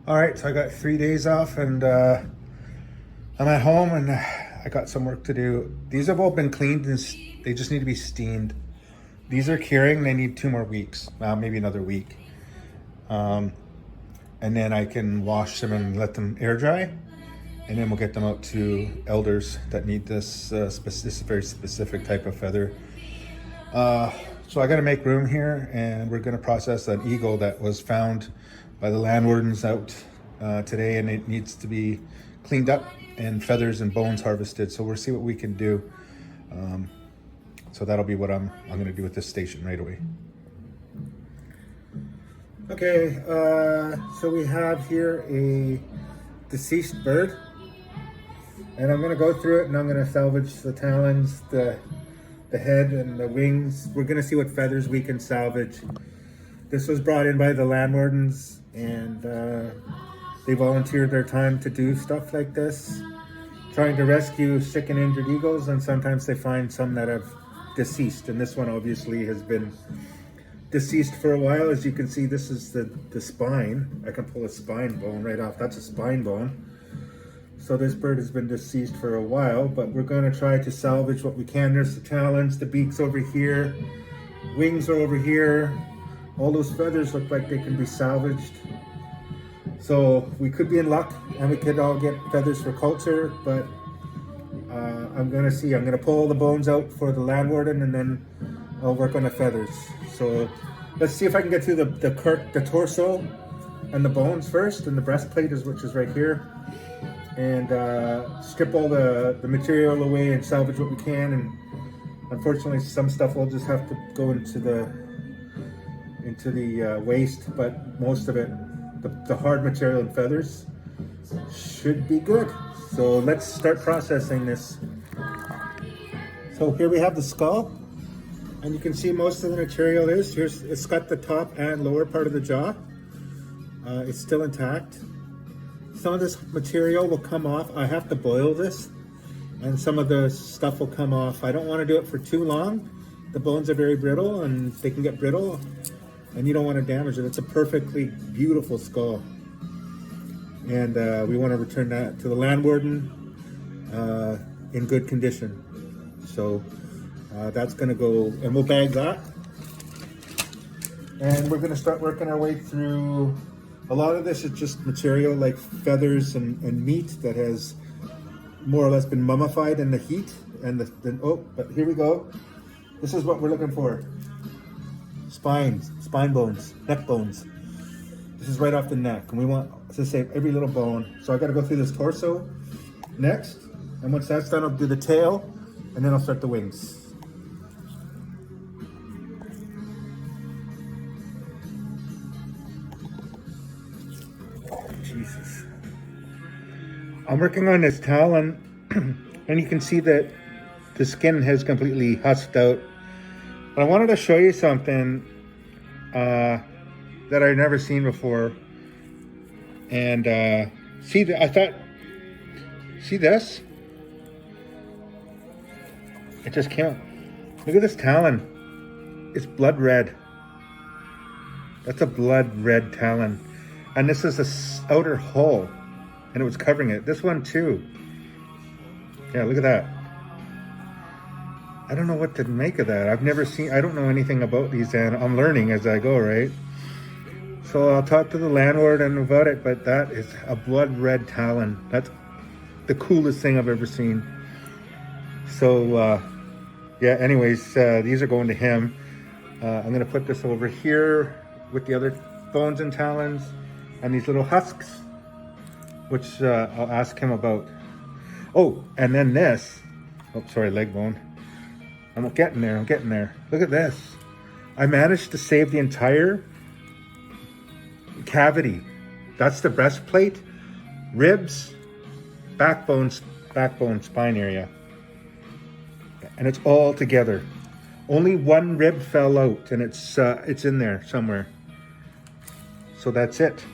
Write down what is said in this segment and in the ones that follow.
All right, so I got 3 days off and I'm at home and I got some work to do. These have all been cleaned and they just need to be steamed. These are curing, they need 2 more weeks, maybe another week. And then I can wash them and let them air dry. And then we'll get them out to elders that need this, this very specific type of feather. So I got to make room here, and we're going to process an eagle that was found by the land wardens out today, and it needs to be cleaned up and feathers and bones harvested. So we'll see what we can do. So that'll be what I'm going to do with this station right away. Okay, so we have here a deceased bird, and I'm going to go through it and I'm going to salvage the talons, the head and the wings. We're going to see what feathers we can salvage. This was brought in by the land wardens, and they volunteered their time to do stuff like this, trying to rescue sick and injured eagles, and sometimes they find some that have deceased, and this one obviously has been deceased for a while. As you can see, this is the spine. I can pull a spine bone right off. That's a spine bone. So this bird has been deceased for a while, but we're going to try to salvage what we can. There's the talons, the beak's over here, wings are over here. All those feathers look like they can be salvaged. So we could be in luck and we could all get feathers for culture, but I'm going to see. I'm going to pull all the bones out for the land warden, and then I'll work on the feathers. So let's see if I can get through the torso and the bones first, and the breastplate which is right here. And strip all the material away and salvage what we can. And unfortunately, some stuff will just have to go into the waste, but most of it, the hard material and feathers, should be good. So let's start processing this. So here we have the skull, and you can see most of the material it's got the top and lower part of the jaw. It's still intact. Some of this material will come off. I have to boil this, and some of the stuff will come off. I don't want to do it for too long. The bones are very brittle, and they can get brittle, and you don't want to damage it. It's a perfectly beautiful skull, and we want to return that to the land warden in good condition. So that's going to go, and we'll bag that, and we're going to start working our way through. A lot of this is just material like feathers and meat that has more or less been mummified in the heat. And but here we go. This is what we're looking for. Spine bones, neck bones. This is right off the neck, and we want to save every little bone. So I got to go through this torso next, and once that's done, I'll do the tail, and then I'll start the wings. Jesus. I'm working on this talon, and you can see that the skin has completely husked out. But I wanted to show you something that I've never seen before. And see this? It just came. Look at this talon. It's blood red. That's a blood red talon. And this is the outer hull, and it was covering it. This one too. Yeah, look at that. I don't know what to make of that. I don't know anything about these, and I'm learning as I go, right? So I'll talk to the landlord about it, but that is a blood red talon. That's the coolest thing I've ever seen. So yeah, anyways, these are going to him. I'm gonna put this over here with the other bones and talons and these little husks, which I'll ask him about. Oh, and then this. Oh, sorry, leg bone. I'm getting there. Look at this. I managed to save the entire cavity. That's the breastplate, ribs, backbone, spine area. And it's all together. Only one rib fell out, and it's in there somewhere. So that's it.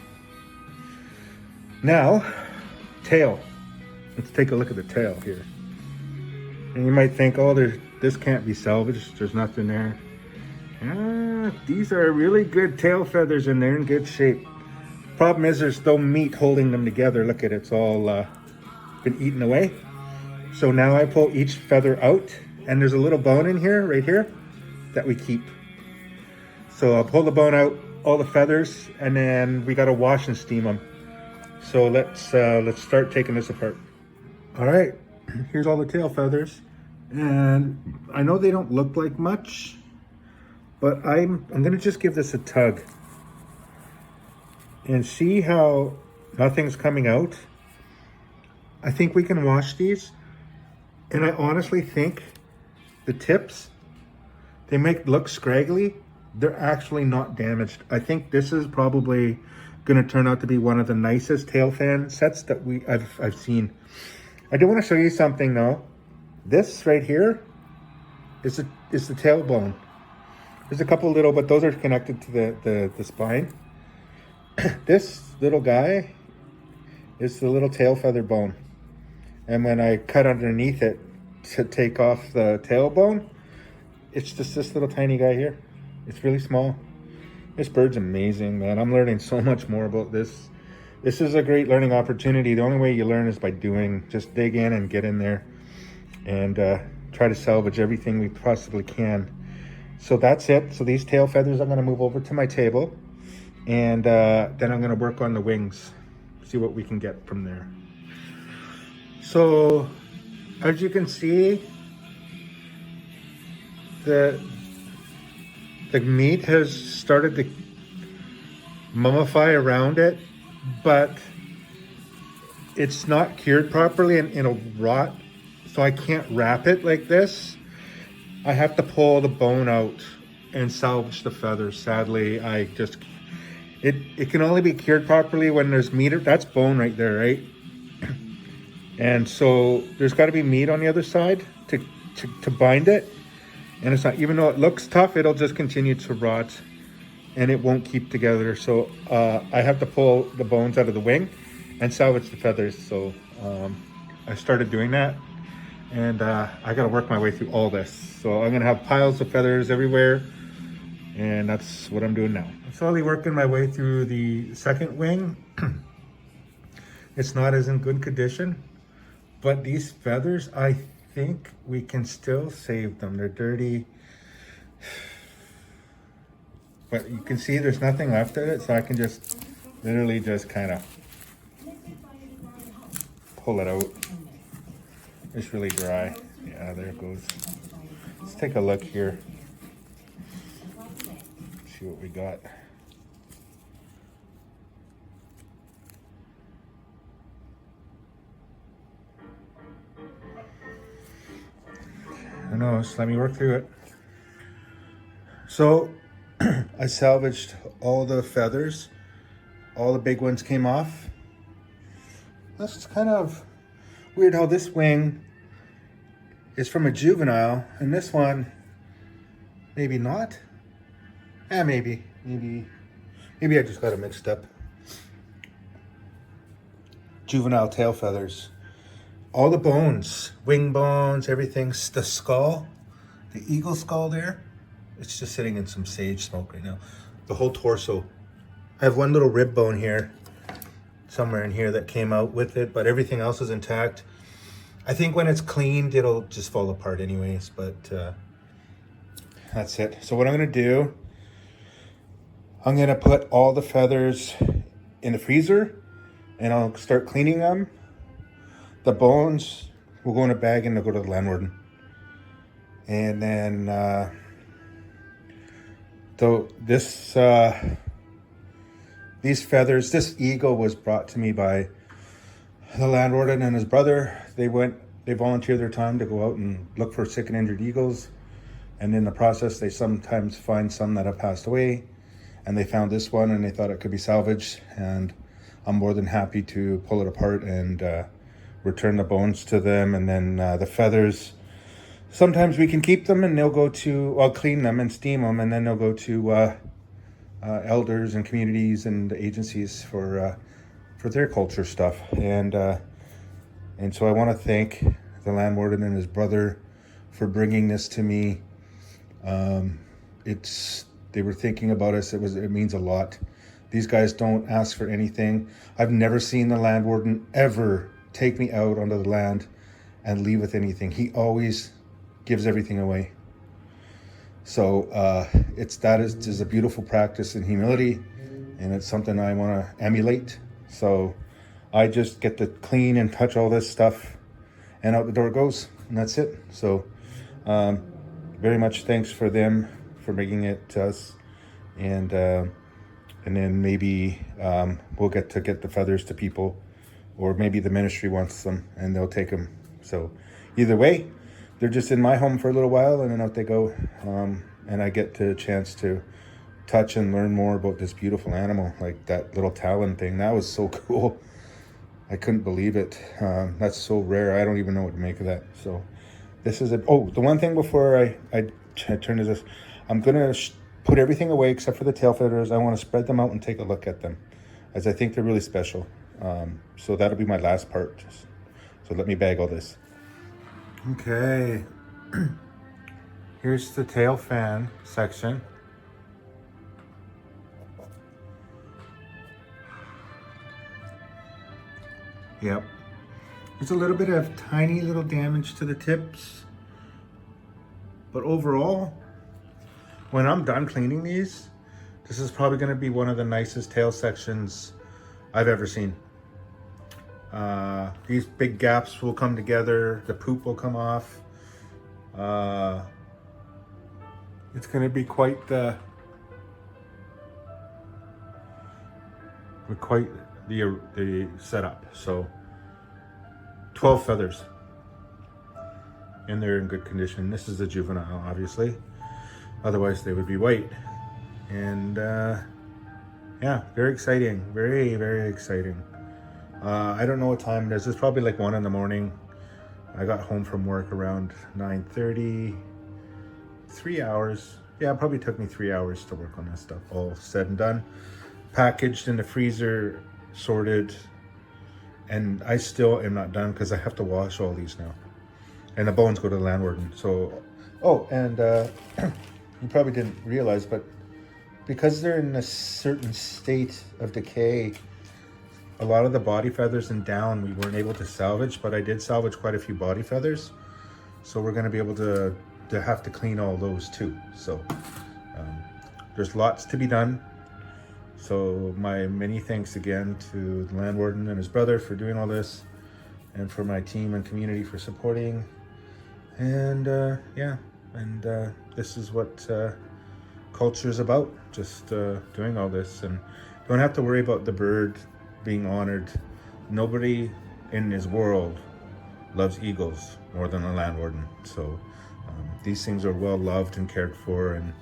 Now, tail. Let's take a look at the tail here. And you might think, oh, this can't be salvaged. There's nothing there. These are really good tail feathers, and they're in good shape. Problem is there's no meat holding them together. Look at it, it's all been eaten away. So now I pull each feather out, and there's a little bone in here, right here, that we keep. So I'll pull the bone out, all the feathers, and then we gotta wash and steam them. So let's start taking this apart. All right, here's all the tail feathers. And I know they don't look like much, but I'm gonna just give this a tug and see how nothing's coming out. I think we can wash these. And I honestly think the tips, they make look scraggly. They're actually not damaged. I think this is probably gonna turn out to be one of the nicest tail fan sets that I've seen. I do wanna show you something though. This right here is the tailbone. There's a couple little, but those are connected to the spine. This little guy is the little tail feather bone. And when I cut underneath it to take off the tailbone, it's just this little tiny guy here. It's really small. This bird's amazing, man. I'm learning so much more about this. This is a great learning opportunity. The only way you learn is by doing. Just dig in and get in there and try to salvage everything we possibly can. So that's it. So these tail feathers I'm gonna move over to my table, and then I'm gonna work on the wings, see what we can get from there. So as you can see, the meat has started to mummify around it, but it's not cured properly and it'll rot. So I can't wrap it like this. I have to pull the bone out and salvage the feathers. Sadly, it can only be cured properly when there's meat. That's bone right there, right? And so there's got to be meat on the other side to bind it. And it's not, even though it looks tough, it'll just continue to rot and it won't keep together. So I have to pull the bones out of the wing and salvage the feathers. So I started doing that, and I got to work my way through all this. So I'm going to have piles of feathers everywhere, and that's what I'm doing now. I'm slowly working my way through the second wing. It's not as in good condition, but these feathers, I think we can still save them. They're dirty, but you can see there's nothing left of it, so I can just literally just kind of pull it out. It's really dry. Yeah, there it goes. Let's take a look here. See what we got. Who knows? Let me work through it. So I salvaged all the feathers. All the big ones came off. That's kind of weird how this wing is from a juvenile and this one maybe not. Maybe I just got it mixed up. Juvenile tail feathers. All the bones, wing bones, everything's the skull, the eagle skull there. It's just sitting in some sage smoke right now. The whole torso. I have one little rib bone here, somewhere in here that came out with it, but everything else is intact. I think when it's cleaned, it'll just fall apart anyways, but that's it. So what I'm gonna do, I'm gonna put all the feathers in the freezer and I'll start cleaning them. The bones will go in a bag and they'll go to the landwarden. And then, these feathers, this eagle was brought to me by the landwarden and his brother. They volunteered their time to go out and look for sick and injured eagles. And in the process, they sometimes find some that have passed away. And they found this one and they thought it could be salvaged. And I'm more than happy to pull it apart and return the bones to them. And then the feathers, sometimes we can keep them and they'll go to, I'll clean them and steam them, and then they'll go to elders and communities and agencies for their culture stuff. And so I want to thank the landwarden and his brother for bringing this to me. They were thinking about us. It means a lot. These guys don't ask for anything. I've never seen the land warden ever take me out onto the land and leave with anything. He always gives everything away. So that is a beautiful practice in humility, and it's something I want to emulate. So I just get to clean and touch all this stuff, and out the door it goes, and that's it. So very much thanks for them for making it to us, and then maybe we'll get the feathers to people, or maybe the ministry wants them and they'll take them. So either way, they're just in my home for a little while, and then out they go, and I get a chance to touch and learn more about this beautiful animal. Like that little talon thing, that was so cool. I couldn't believe it. That's so rare. I don't even know what to make of that. So this is it. Oh, the one thing before I turn to this, I'm gonna put everything away except for the tail feathers. I want to spread them out and take a look at them, as I think they're really special. So that'll be my last part. So let me bag all this. Okay. Here's the tail fan section. Yep. There's a little bit of tiny little damage to the tips, but overall, when I'm done cleaning these, this is probably going to be one of the nicest tail sections I've ever seen. These big gaps will come together, the poop will come off. It's going to be quite the setup. So 12 feathers, and they're in good condition. This is a juvenile, obviously, otherwise they would be white. And yeah, very exciting, very, very exciting. I don't know what time it is. It's probably like 1 in the morning. I got home from work around 9:30. 3 hours. Yeah, it probably took me 3 hours to work on this stuff, all said and done. Packaged in the freezer, sorted, and I still am not done because I have to wash all these now. And the bones go to the land warden. So, oh, and you probably didn't realize, but because they're in a certain state of decay, a lot of the body feathers and down we weren't able to salvage, but I did salvage quite a few body feathers. So we're going to be able to have to clean all those too. So there's lots to be done. So my many thanks again to the land warden and his brother for doing all this, and for my team and community for supporting. And yeah, and this is what culture is about, just doing all this, and don't have to worry about the bird being honored. Nobody in this world loves eagles more than a land warden. So these things are well loved and cared for, and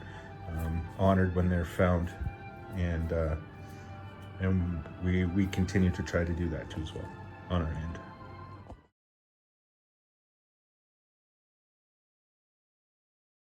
honored when they're found, and we continue to try to do that too as well on our end.